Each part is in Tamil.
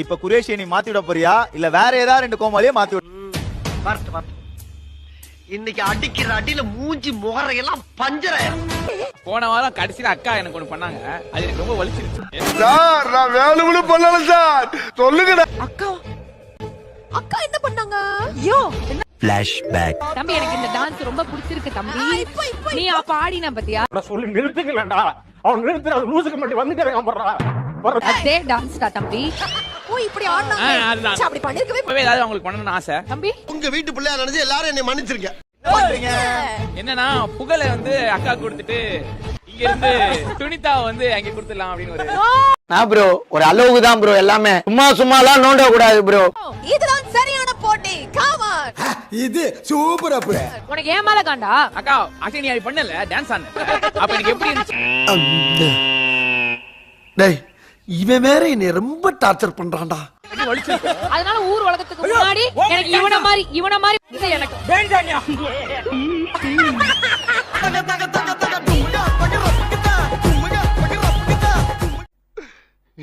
இப்ப குரேஷியை நீ மாத்தி விட போறியா இல்ல வேற ஏதாவது 2 கோமாளியே மாத்தி விட? இன்னைக்கு அடிக்கிற அடியில மூஞ்சி முகரையெல்லாம் பஞ்சராயிரும். போன வாரம் கடைசியில அக்கா எனக்கு ஒண்ணு பண்ணாங்க, அது எனக்கு ரொம்ப வலிச்சிருச்சு சார். நான் வேணும்னு பண்ணல சார், சொல்லுங்க. அக்கா அக்கா என்ன பண்ணாங்க? ஐயோ ஃபிளாஷ்பேக். தம்பி எனக்கு இந்த டான்ஸ் ரொம்ப பிடிச்சிருக்கு தம்பி. நீ அப்ப ஆடின பத்தியா? சொல்லி நிறுத்துக்கலடா, அவன் நிறுத்துற லூசுக்கு மட்டும் வந்துட்டே போறா. அதே டான்ஸ் தான் தம்பி. ஓ இப்படி ஆடுனாங்க, அப்படி பண்ணிருக்கவே இப்பவே ஏதாவது அவங்களுக்கு பண்ணணும்னு ஆசை தம்பி. உங்க வீட்டு பிள்ளையா நினைச்சு எல்லாரும் என்னை மன்னிச்சிருங்க. என்னன்னா புகழை வந்து அக்கா கொடுத்துட்டு இங்க இருந்து துணிதாவை வந்து அங்க கொடுத்துடலாம் அப்படின்னு நான் ப்ரோ ஒரு அளவுக்கு தான் ப்ரோ, எல்லாமே சும்மாலாம் நோண்ட கூடாது ப்ரோ. இதுதான் சரியான போட்டி. Come on. இது சூப்பரா ப்ரோ. உனக்கு ஏன் மேல காண்டா? அக்கா ஆக்சுவலி நீ அது பண்ணல, டான்ஸ் ஆன. அப்ப எனக்கு எப்படி இருந்துச்சு? டேய் இவன் வேற என்னை ரொம்ப டார்ச்சர் பண்றான்டா. அதனால ஊர் உலகத்துக்கு முன்னாடி எனக்கு இவன மாதிரி எனக்கு வேண்டாம்யா.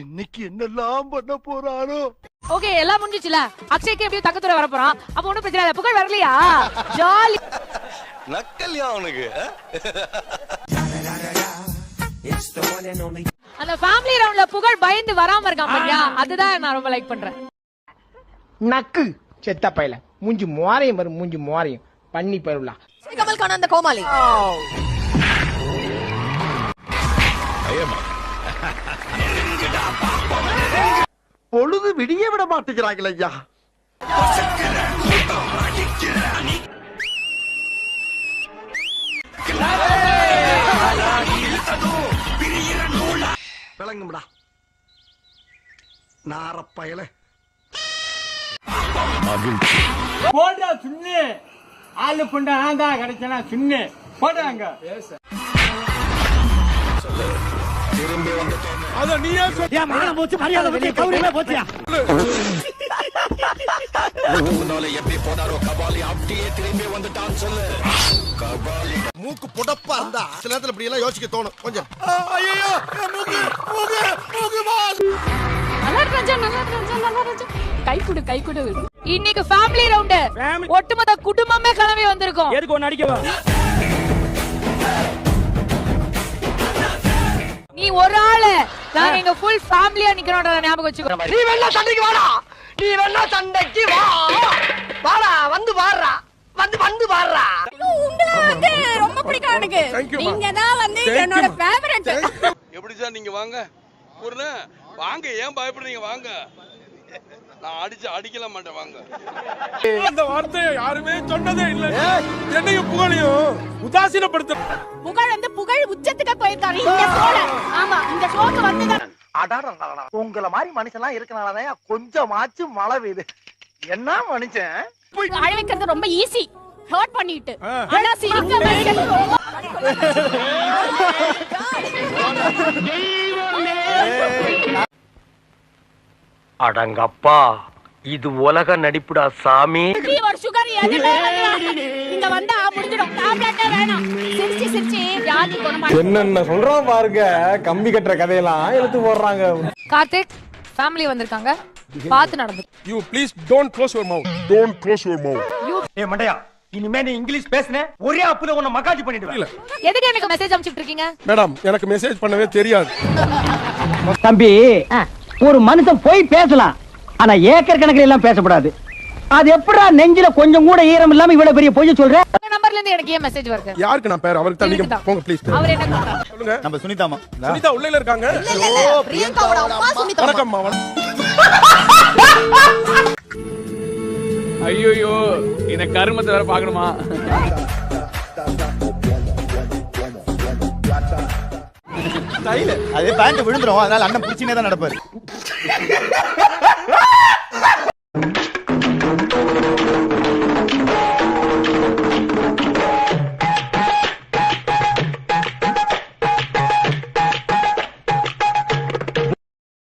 இன்னைக்கு என்னெல்லாம் பண்ண போறானோ. ஓகே எல்லாம் முடிஞ்சிச்சுல. அக்ஷய்க்கு எப்படியும் தக்கத்துறை வர போறான், அப்ப ஒண்ணும் பிரச்சனை இல்ல. புகழ் வரலையா? ஜாலி நக்கல்யா அவனுக்கு. அந்த ஃபேமிலி ரவுண்ட்ல புகழ் பயந்து வராம இருக்கான் பாத்தியா, அதுதான் நான் ரொம்ப லைக் பண்றேன். நக்கு செத்த பையல மூஞ்சி மோரையும் வரும், மூஞ்சி மோரையும் பண்ணி பருவலா. கமல் கான அந்த கோமாளி பொழுது விடிய விட மாட்டேங்கிறாங்களே ஐயா. விளங்கும்டா நாரப்பயல. போடா சுண்ணு ஆளு புண்டா ஆந்தா கிடைச்சனா சுண்ணு போடாங்க. அத நீயே சொல்ல. ஏன் மானம் போச்சு, மரியாதை போச்சு, கௌரவமே போச்சியா? எப்படி போனாரோ கபாலி அப்படியே திரும்பி வந்துட்டான் சொல்லு. கபாலி மூக்கு புடப்பா இருந்தா சில நேரத்துல இப்படி எல்லாம் யோசிக்க தோணும் கொஞ்சம். ஐயோ மூக்கு மூக்கு மூக்கு பாஸ். நல்லா கை குடு. இன்னைக்கு ஃபேமிலி ரவுண்ட், ஒட்டுமொத்த குடும்பமே கிளம்பி வந்திருக்கோம். எதுக்கு ஒன்னு அடிக்கவா? நீ ஒரு ஆளு, நாங்க எங்க ஃபுல் ஃபேமிலியா நிக்கிறோம்ன்ற ஞாபகம் வச்சுக்கோ. நீ வேணா சண்டைக்கு வாடா, நீ வேணா சண்டைக்கு வா. வாடா வந்து வாடுறா, வந்து வாடுறா. உங்களை வந்து ரொம்ப பிடிக்கும் எனக்கு. நீங்க தான் வந்து என்னோட ஃபேவரட். எப்படி சார் நீங்க வாங்க ஒரு வாங்க, ஏன் பயப்படுறீங்க? வாங்க, நான் அடிக்கல மாட்டேன், வாங்க. அந்த வார்த்தையை யாருமே சொன்னதே இல்ல. என்னையும் புகழையும் உதாசீனப்படுத்த. புகழ் வந்து புகழ் உச்சத்துக்கு போயிருக்காரு இந்த ஷோல. ஆமா இந்த ஷோக்கு வந்து அடாடா உங்கள மாதிரி மனுஷன்லாம் இருக்கனாலதான் கொஞ்சமாச்சும் மழை பெய்யுது. என்ன மனுஷன் அழ வைக்கிறது ரொம்ப ஈஸி, ஹர்ட் பண்ணிட்டு. ஆனா சிரிக்க வைக்கிறது ரொம்ப அடங்கப்பா, இது உலக நடிப்புடா சாமி. ஒரு சுகர் இங்க வந்தா முடிஞ்சிடும், டாப்லெட்டே வேணாம். சிரிச்சி ஜாதி குணமா என்னென்ன சொல்றான் பாருங்க, கம்பி கட்டுற கதையெல்லாம் எடுத்து போடுறாங்க. கார்த்திக் ஃபேமிலி வந்திருக்காங்க, பார்த்து நடந்து. You please don't close your mouth. Don't close your mouth. ஏய் மண்டையா, இனிமே நீ இங்கிலீஷ் பேசுன ஒரே அப்புல உன்னை மகாஜி பண்ணிடுவேன். எதுக்கு எனக்கு மெசேஜ் அனுப்பிச்சிட்டு இருக்கீங்க? மேடம் எனக்கு மெசேஜ் பண்ணவே தெரியாது. தம்பி ஒரு மனுஷன் போய் பேசலாம், ஆனா ஏக்கர் கணக்கில் எல்லாம் பேசக்கூடாது. அது எப்படா நெஞ்சில கொஞ்சம் கூட ஈரம் இல்லாம இவ்வளவு பெரிய பொய் சொல்ற? உங்க நம்பர்ல இருந்து எனக்கு ஏன் மெசேஜ் வருது? யாருக்கு நான் பேர்? அவருக்கு தான். நீங்க போங்க ப்ளீஸ். அவர் என்ன சொல்லுங்க. நம்ம சுனிதாமா. சுனிதா உள்ளே இருக்காங்க. பிரியங்காவோட அம்மா சுனிதா. வணக்கம்மா. ஐயோ இந்த கருமத்தை வேற பாக்கணுமா? ஸ்டைல் அது பேண்ட் விழுந்துரும், அதனால அண்ணன் பிடிச்சினே தான் நடப்பாரு.